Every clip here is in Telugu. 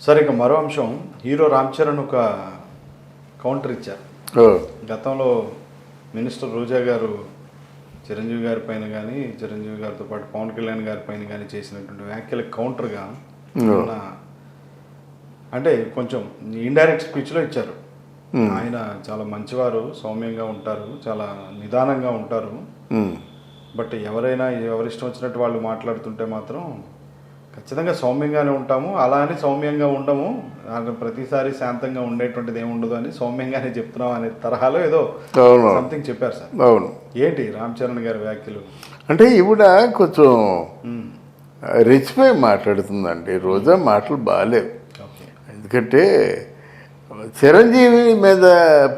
సరే, ఇక మరో అంశం, హీరో రామ్ చరణ్ ఒక కౌంటర్ ఇచ్చారు. గతంలో మినిస్టర్ రోజా గారు చిరంజీవి గారి పైన కానీ, చిరంజీవి గారితో పాటు పవన్ కళ్యాణ్ గారి పైన కానీ చేసినటువంటి వ్యాఖ్యలకు కౌంటర్గా అంటే కొంచెం ఇండైరెక్ట్ స్పీచ్లో ఇచ్చారు. ఆయన చాలా మంచివారు, సౌమ్యంగా ఉంటారు, చాలా నిదానంగా ఉంటారు. బట్ ఎవరైనా ఎవరిష్టం వచ్చినట్టు వాళ్ళు మాట్లాడుతుంటే మాత్రం ఖచ్చితంగా సౌమ్యంగానే ఉంటాము, అలా అని సౌమ్యంగా ఉండము, ప్రతిసారి శాంతంగా ఉండేటువంటిది ఏముండదు అని సౌమ్యంగానే చెప్తున్నాం అనే తరహాలో ఏదో సంథింగ్ చెప్పారు సార్. అవును, ఏంటి రామ్ చరణ్ గారి వ్యాఖ్యలు? అంటే ఈవిడ కొంచెం రెచ్చిపోయి మాట్లాడుతుందండి. రోజా మాటలు బాగాలేవు. ఎందుకంటే చిరంజీవి మీద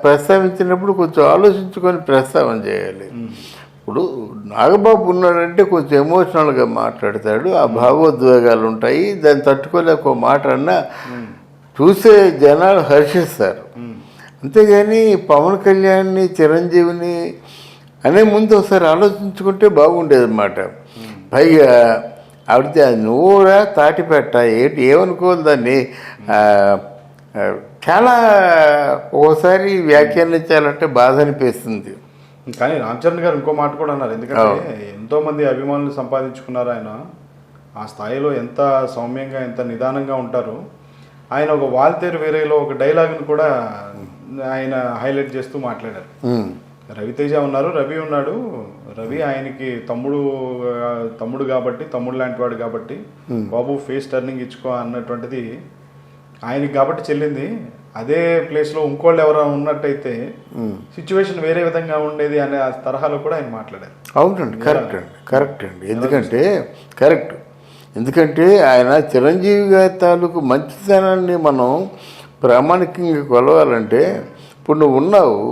ప్రస్తావించినప్పుడు కొంచెం ఆలోచించుకొని ప్రస్తావన చేయాలి. ఇప్పుడు నాగబాబు ఉన్నాడంటే కొంచెం ఎమోషనల్గా మాట్లాడతాడు, ఆ భావోద్వేగాలు ఉంటాయి, దాన్ని తట్టుకోలేక మాట అన్నా చూసే జనాలు హర్షిస్తారు. అంతేగాని పవన్ కళ్యాణ్ని, చిరంజీవిని అనే ముందు ఒకసారి ఆలోచించుకుంటే బాగుండేది అన్నమాట. పైగా ఆవిడ నువ్వురా తాటిపెట్ట ఏంటి ఏమనుకోవాలి దాన్ని, చాలా ఓసారి వ్యాఖ్యానించాలంటే బాధ అనిపిస్తుంది. కానీ రామ్ చరణ్ గారు ఇంకో మాట కూడా అన్నారు, ఎందుకంటే ఎంతో మంది అభిమానులు సంపాదించుకున్నారు ఆయన. ఆ స్థాయిలో ఎంత సౌమ్యంగా, ఎంత నిదానంగా ఉంటారు. ఆయన ఒక వాల్తేరు వేరేలో ఒక డైలాగ్ను కూడా ఆయన హైలైట్ చేస్తూ మాట్లాడారు. రవితేజ ఉన్నారు, రవి ఉన్నాడు, రవి ఆయనకి తమ్ముడు కాబట్టి, తమ్ముడు లాంటి వాడు కాబట్టి బాబు ఫేస్ టర్నింగ్ ఇచ్చుకో అన్నటువంటిది ఆయనకి కాబట్టి చెల్లింది. అదే ప్లేస్లో ఇంకోళ్ళు ఎవరైనా ఉన్నట్టయితే సిచ్యువేషన్ వేరే విధంగా ఉండేది అనే ఆ తరహాలో కూడా ఆయన మాట్లాడారు. అవునండి, కరెక్ట్ అండి. ఎందుకంటే ఆయన చిరంజీవి గారి తాలూకు మంచితనాన్ని మనం ప్రామాణికంగా కొలవాలంటే, ఇప్పుడు నువ్వు ఉన్నావు,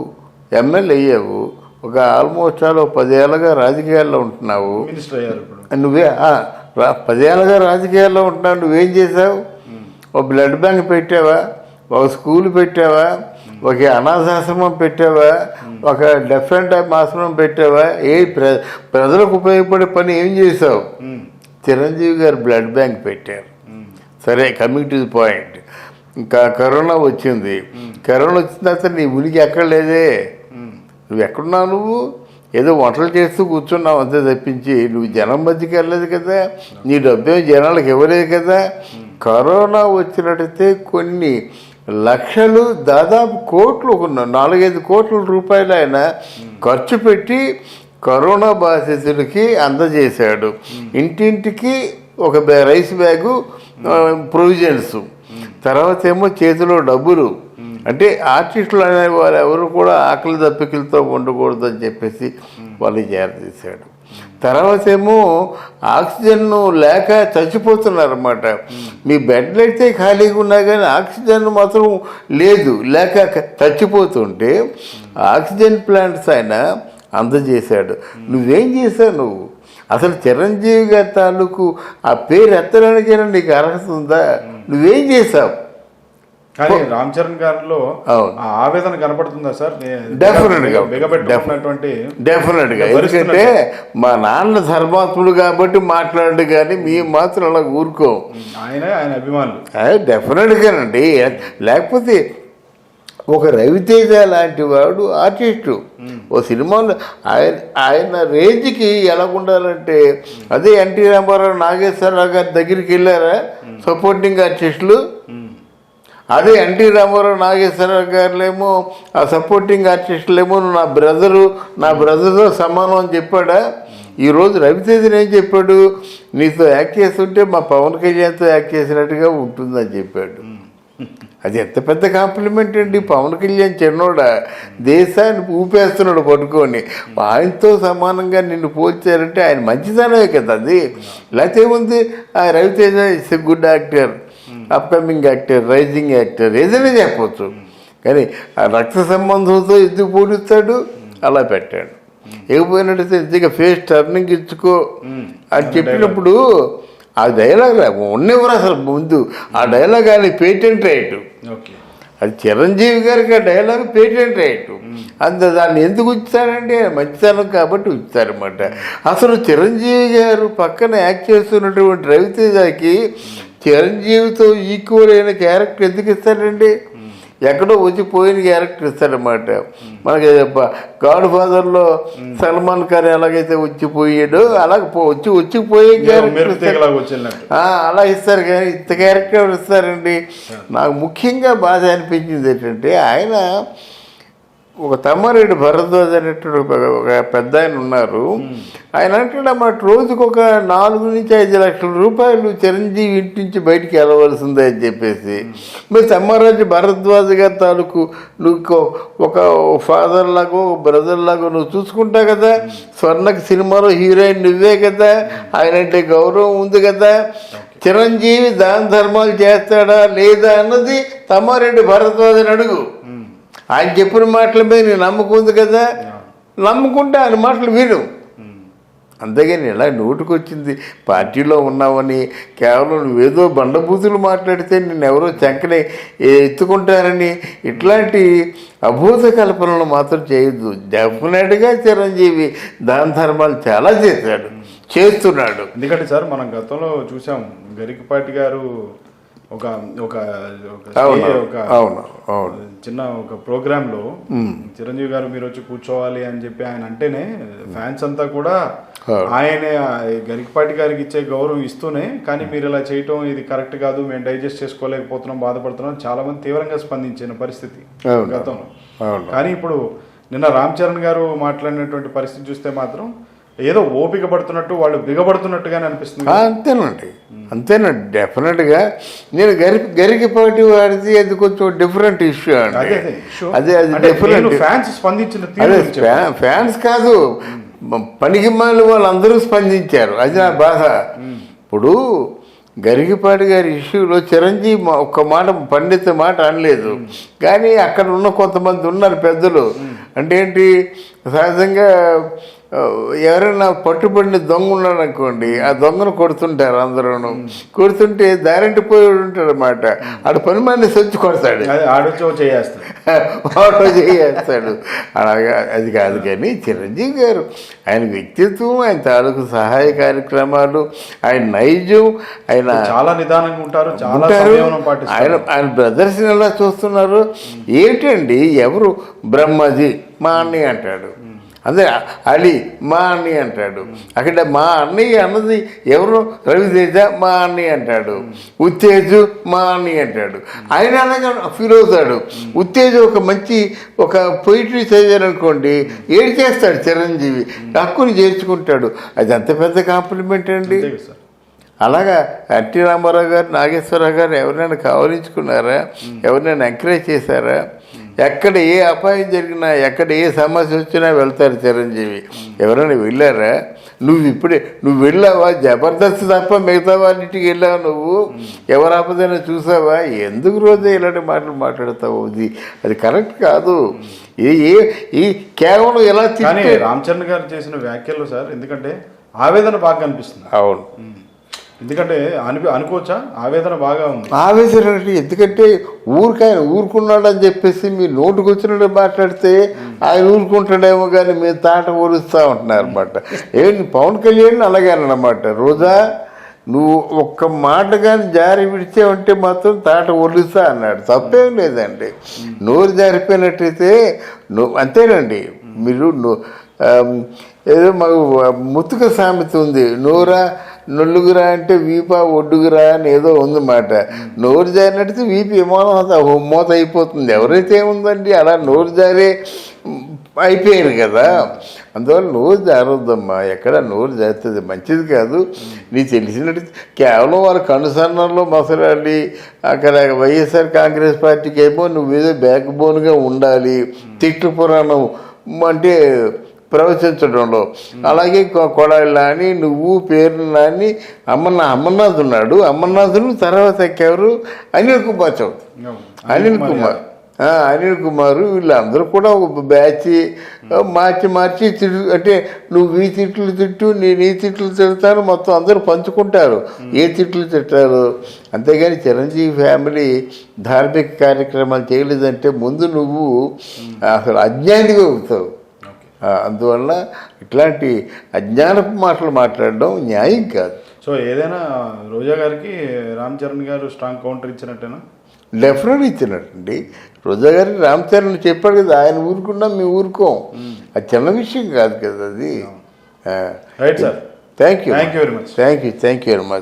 ఎమ్మెల్యే అయ్యావు, ఒక ఆల్మోస్ట్ 10 ఏళ్ళగా రాజకీయాల్లో ఉంటున్నావు, మినిస్టర్ అయ్యారు. నువ్వే 10 ఏళ్ళగా రాజకీయాల్లో ఉంటున్నావు, నువ్వేం చేసావు? ఒక బ్లడ్ బ్యాంక్ పెట్టావా, ఒక స్కూల్ పెట్టావా, ఒక అనాథాశ్రమం పెట్టావా, ఒక డిఫరెంట్ టైప్ ఆశ్రమం పెట్టావా? ప్రజలకు ఉపయోగపడే పని ఏం చేసావు? చిరంజీవి గారు బ్లడ్ బ్యాంక్ పెట్టారు. సరే, కమింగ్ టు ది పాయింట్, ఇంకా కరోనా వచ్చింది. కరోనా వచ్చిన తర్వాత నీ ఉనికి ఎక్కడ లేదే, నువ్వు ఎక్కడున్నావు? నువ్వు ఏదో వంటలు చేస్తూ కూర్చున్నావు అంతే తప్పించి నువ్వు జనం మధ్యకి వెళ్ళలేదు కదా, నీ డబ్బేం జనాలకు ఇవ్వలేదు కదా. కరోనా వచ్చినట్టయితే కొన్ని లక్షలు, దాదాపు కోట్లు, 4-5 కోట్ల రూపాయలు ఆయన ఖర్చు పెట్టి కరోనా బాధితులకి అందజేశాడు. ఇంటింటికి ఒక రైస్ బ్యాగు, ప్రొవిజన్స్, తర్వాత ఏమో చేతిలో డబ్బులు. అంటే ఆర్టిస్టులు అనే వాళ్ళు ఎవరు కూడా ఆకలి దప్పికలతో ఉండకూడదని చెప్పేసి వాళ్ళు చేరదీశాడు. తర్వాత ఏమో ఆక్సిజన్ లేక చచ్చిపోతున్నారన్నమాట. మీ బెడ్లు అయితే ఖాళీగా ఉన్నా కానీ ఆక్సిజన్ మాత్రం లేదు, లేక చచ్చిపోతుంటే ఆక్సిజన్ ప్లాంట్స్ ఆయన అందజేశాడు. నువ్వేం చేశావు? నువ్వు అసలు చిరంజీవి గారి తాలూకు ఆ పేరు ఎత్తడానికైనా నీకు అర్హత ఉందా? నువ్వేం చేశావు? కానీ రామ్ చరణ్ గారిలో ఆవేదన కనపడుతుందా సార్? డెఫినెట్గా. ఎందుకంటే మా నాన్న ధర్మాత్ముడు కాబట్టి మాట్లాడు, కానీ మేము మాత్రం అలా ఊరుకో. ఆయన అభిమానులు డెఫినెట్గానండి. లేకపోతే ఒక రవితేజ లాంటి వాడు ఆర్టిస్టు, ఓ సినిమాలో ఆయన రేంజ్కి ఎలా ఉండాలంటే, అదే ఎన్టీ రామారావు, నాగేశ్వరరావు గారి దగ్గరికి వెళ్ళారా సపోర్టింగ్ ఆర్టిస్టులు? అదే ఎన్టీ రామారావు, నాగేశ్వరరావు గారులేమో ఆ సపోర్టింగ్ ఆర్టిస్టులేమో నా బ్రదర్తో సమానం అని చెప్పాడా? ఈరోజు రవితేజని ఏం చెప్పాడు? నీతో యాక్ట్ చేస్తుంటే మా పవన్ కళ్యాణ్తో యాక్ట్ చేసినట్టుగా ఉంటుందని చెప్పాడు. అది ఎంత పెద్ద కాంప్లిమెంట్ అండి. పవన్ కళ్యాణ్ చిన్నోడా, దేశాన్ని ఊపేస్తున్నాడు పట్టుకొని, ఆయనతో సమానంగా నిన్ను పోల్చారంటే ఆయన మంచిదనమే కదా అది. లేకపోతే ఏముంది, ఆ Ravi Teja is a good actor, upcoming actor, rising actor, ఏదైనా చెప్పవచ్చు. కానీ ఆ రక్త సంబంధంతో ఎందుకు పోలుస్తాడు? అలా పెట్టాడు. ఎగిపోయినట్టయితే నిజంగా ఫేస్ టర్నింగ్ ఇచ్చుకో అని చెప్పినప్పుడు ఆ డైలాగ్ ఉన్నెవరు అసలు ముందు? ఆ డైలాగ్ ఆయన పేటెంట్ రైట్. అది చిరంజీవి గారికి ఆ డైలాగ్ పేటెంట్ రైట్. దాన్ని ఎందుకు ఉంచారంటే మంచితనం కాబట్టి ఉంచారన్నమాట. అసలు చిరంజీవి గారు పక్కన యాక్ట్ చేస్తున్నటువంటి రవితేజకి చిరంజీవితో ఈక్వల్ అయిన క్యారెక్టర్ ఎందుకు ఇస్తాడండి? ఎక్కడో వచ్చిపోయిన క్యారెక్టర్ ఇస్తాడనమాట. మనకి గాడ్ ఫాదర్లో సల్మాన్ ఖాన్ ఎలాగైతే వచ్చిపోయాడో అలాగే వచ్చిపోయే క్యారెక్టర్ అలా ఇస్తారు. కానీ ఇంత క్యారెక్టర్ ఇస్తారండి. నాకు ముఖ్యంగా బాధ అనిపించింది ఏంటంటే, ఆయన ఒక తమ్మారెడ్డి భరద్వాజ్ అనేటువంటి ఒక పెద్ద ఆయన ఉన్నారు. ఆయన అంటే అన్నమాట రోజుకు ఒక 4 నుంచి 5 లక్షల రూపాయలు చిరంజీవి ఇంటి నుంచి బయటికి వెళ్ళవలసిందే అని చెప్పేసి, మీరు తమ్మారెడ్డి భరద్వాజ్ గారి తాలూకు నువ్వు ఒక ఫాదర్ లాగో ఒక బ్రదర్ లాగో నువ్వు చూసుకుంటావు కదా. స్వర్ణకి సినిమాలో హీరోయిన్ నువ్వే కదా, ఆయన అంటే గౌరవం ఉంది కదా. చిరంజీవి దాన ధర్మాలు చేస్తాడా లేదా అన్నది తమ్మారెడ్డి భరద్వాజ్ అని అడుగు. ఆయన చెప్పిన మాటల మీద నేను నమ్ముకుంది కదా, నమ్ముకుంటే ఆయన మాటలు విను. అంతేగాని ఇలా నోటుకొచ్చింది పార్టీలో ఉన్నావని కేవలం నువ్వేదో బండబూతులు మాట్లాడితే నేను ఎవరో చంకని ఎత్తుకుంటారని ఇట్లాంటి అభూత కల్పనలు మాత్రం చేయొద్దు. డెఫినెట్గా చిరంజీవి దాన ధర్మాలు చాలా చేస్తున్నాడు. ఎందుకంటే సార్ మనం గతంలో చూసాం గరికపాటి గారు ఒక చిన్న ఒక ప్రోగ్రామ్ లో చిరంజీవి గారు మీరు వచ్చి కూర్చోవాలి అని చెప్పి ఆయన అంటేనే ఫ్యాన్స్ అంతా కూడా ఆయన గరికపాటి గారికి ఇచ్చే గౌరవం ఇస్తూనే, కానీ మీరు ఇలా చేయటం ఇది కరెక్ట్ కాదు, మేము డైజెస్ట్ చేసుకోలేకపోతున్నాం, బాధపడుతున్నాం, చాలా మంది తీవ్రంగా స్పందించిన పరిస్థితి గతంలో. కానీ ఇప్పుడు నిన్న రామ్ చరణ్ గారు మాట్లాడినటువంటి పరిస్థితి చూస్తే మాత్రం ఏదో ఓపిక పడుతున్నట్టు, వాళ్ళు బిగబడుతున్నట్టుగానే అనిపిస్తుంది. అంతేనండి డెఫినెట్గా. నేను గరికపాటి వాడిది అది కొంచెం డిఫరెంట్ ఇష్యూ అండి. అదే డిఫరెంట్. ఫ్యాన్స్ స్పందించిన ఫ్యాన్స్ కాదు, పనికి మాలి వాళ్ళందరూ స్పందించారు. అది నా బాధ. ఇప్పుడు గరికపాటి గారి ఇష్యూలో చిరంజీవి ఒక్క మాట పండిత మాట అనలేదు. కానీ అక్కడ ఉన్న కొంతమంది ఉన్నారు పెద్దలు. అంటే ఏంటి, సహజంగా ఎవరైనా పట్టుబడిన దొంగ ఉన్నాడు అనుకోండి, ఆ దొంగను కొడుతుంటారు అందరూ. కొడుతుంటే దారింటిపోయి ఉంటాడు అనమాట. ఆడు పని మంది సొచ్చి కొడతాడు, ఆడో చేస్తాడు. అలాగా అది కాదు. కానీ చిరంజీవి గారు ఆయన వ్యక్తిత్వం, ఆయన తాలూకు సహాయ కార్యక్రమాలు, ఆయన నైజం, ఆయన చాలా నిదానంగా ఉంటారు. ఆయన ప్రదర్శన ఎలా చూస్తున్నారు ఏంటండి. ఎవరు బ్రహ్మజీ మా అన్నయ్య అంటాడు, అదే అలీ మా అన్నయ్య అంటాడు. అక్కడ మా అన్నయ్య అన్నది ఎవరు, రవితేజ మా అన్నయ్య అంటాడు, ఉత్తేజు మా అన్నయ్య అంటాడు. ఆయన అలాగే ఫీల్ అవుతాడు. ఉత్తేజు ఒక పొయిటరీ చదివారనుకోండి, ఏడు చేస్తాడు చిరంజీవి, హక్కుని చేర్చుకుంటాడు. అది అంత పెద్ద కాంప్లిమెంట్ అండి. అలాగా ఎన్టీ రామారావు గారు, నాగేశ్వరరావు గారు ఎవరైనా కావలించుకున్నారా? ఎవరైనా ఎంకరేజ్ చేశారా? ఎక్కడ ఏ అపాయం జరిగినా, ఎక్కడ ఏ సమస్య వచ్చినా వెళ్తారు చిరంజీవి. ఎవరైనా వెళ్ళారా? నువ్వు వెళ్ళావా? జబర్దస్త్ తప్ప మిగతా వాళ్ళింటికి వెళ్ళావా? నువ్వు ఎవరు ఆపదైనా చూసావా? ఎందుకు రోజే ఇలాంటి మాటలు మాట్లాడతావు? అది కరెక్ట్ కాదు. ఈ కేవలం ఎలా రామ్ చరణ్ గారు చేసిన వ్యాఖ్యలు సార్, ఎందుకంటే ఆవేదన బాగా అనిపిస్తుంది. అవును, ఎందుకంటే అనుకోవచ్చా, ఆవేదన బాగా ఉంది. ఆవేదన ఎందుకంటే ఆయన ఊరుకున్నాడు అని చెప్పేసి మీరు నోటుకు వచ్చినట్టు మాట్లాడితే ఆయన ఊరుకుంటాడేమో, కానీ మీరు తాట ఊరుస్తూ ఉంటున్నారు అనమాట. ఏంటి పవన్ కళ్యాణ్ అలాగేనమాట, రోజా నువ్వు ఒక్క మాట కానీ జారి విడిచావంటే మాత్రం తాట ఒలుస్తా అన్నాడు. తప్పేం లేదండి. నోరు జారిపోయినట్టయితే అంతేనండి. మీరు ఏదో మాకు ముతుక సామెత ఉంది, నొల్లుగురా అంటే వీపా ఒడ్డుగురా అని ఏదో ఉందన్నమాట. నోరు జారినట్టు వీపు విమానం మోత అయిపోతుంది. ఎవరైతే ఏముందండి, అలా నోరు జారే అయిపోయారు కదా. అందువల్ల నోరు జారొద్దమ్మా, ఎక్కడ నోరు జారుతుంది మంచిది కాదు. నీకు తెలిసినట్టు కేవలం వాళ్ళ కనుసన్నల్లో మసలాడి అక్కడ వైఎస్ఆర్ కాంగ్రెస్ పార్టీకి ఏమో నువ్వేదో బ్యాక్ బోన్గా ఉండాలి, తిట్టు పురాణం అంటే ప్రవచించడంలో. అలాగే కొడాయిలా అని నువ్వు పేరు నాని అమర్నాథ్ ఉన్నాడు. అమర్నాథులు తర్వాత ఎక్కేవారు అనిల్ కుమార్ చౌదరి, అనిల్ కుమార్ వీళ్ళందరూ కూడా ఒక బ్యాచ్ మార్చి అంటే నువ్వు ఈ తిట్లు తిట్టు, నేను ఈ తిట్లు తిడతాను, మొత్తం అందరూ పంచుకుంటారు ఏ తిట్లు తిట్టారు. అంతేగాని చిరంజీవి ఫ్యామిలీ ధార్మిక కార్యక్రమాలు చేయలేదంటే ముందు నువ్వు అసలు అజ్ఞానిగా అవుతావు. అందువల్ల ఇట్లాంటి అజ్ఞానపు మాటలు మాట్లాడడం న్యాయం కాదు. సో ఏదైనా రోజా గారికి రామ్ చరణ్ గారు స్ట్రాంగ్ కౌంటర్ ఇచ్చినట్టేనా? డెఫినెట్గా ఇచ్చినట్టండి. రోజా గారి రామ్ చరణ్ చెప్పాడు కదా, ఆయన ఊరుకున్నా మేము ఊరుకోం. అది చిన్న విషయం కాదు కదా అది. Right sir, thank you thank you very much. Thank you very much.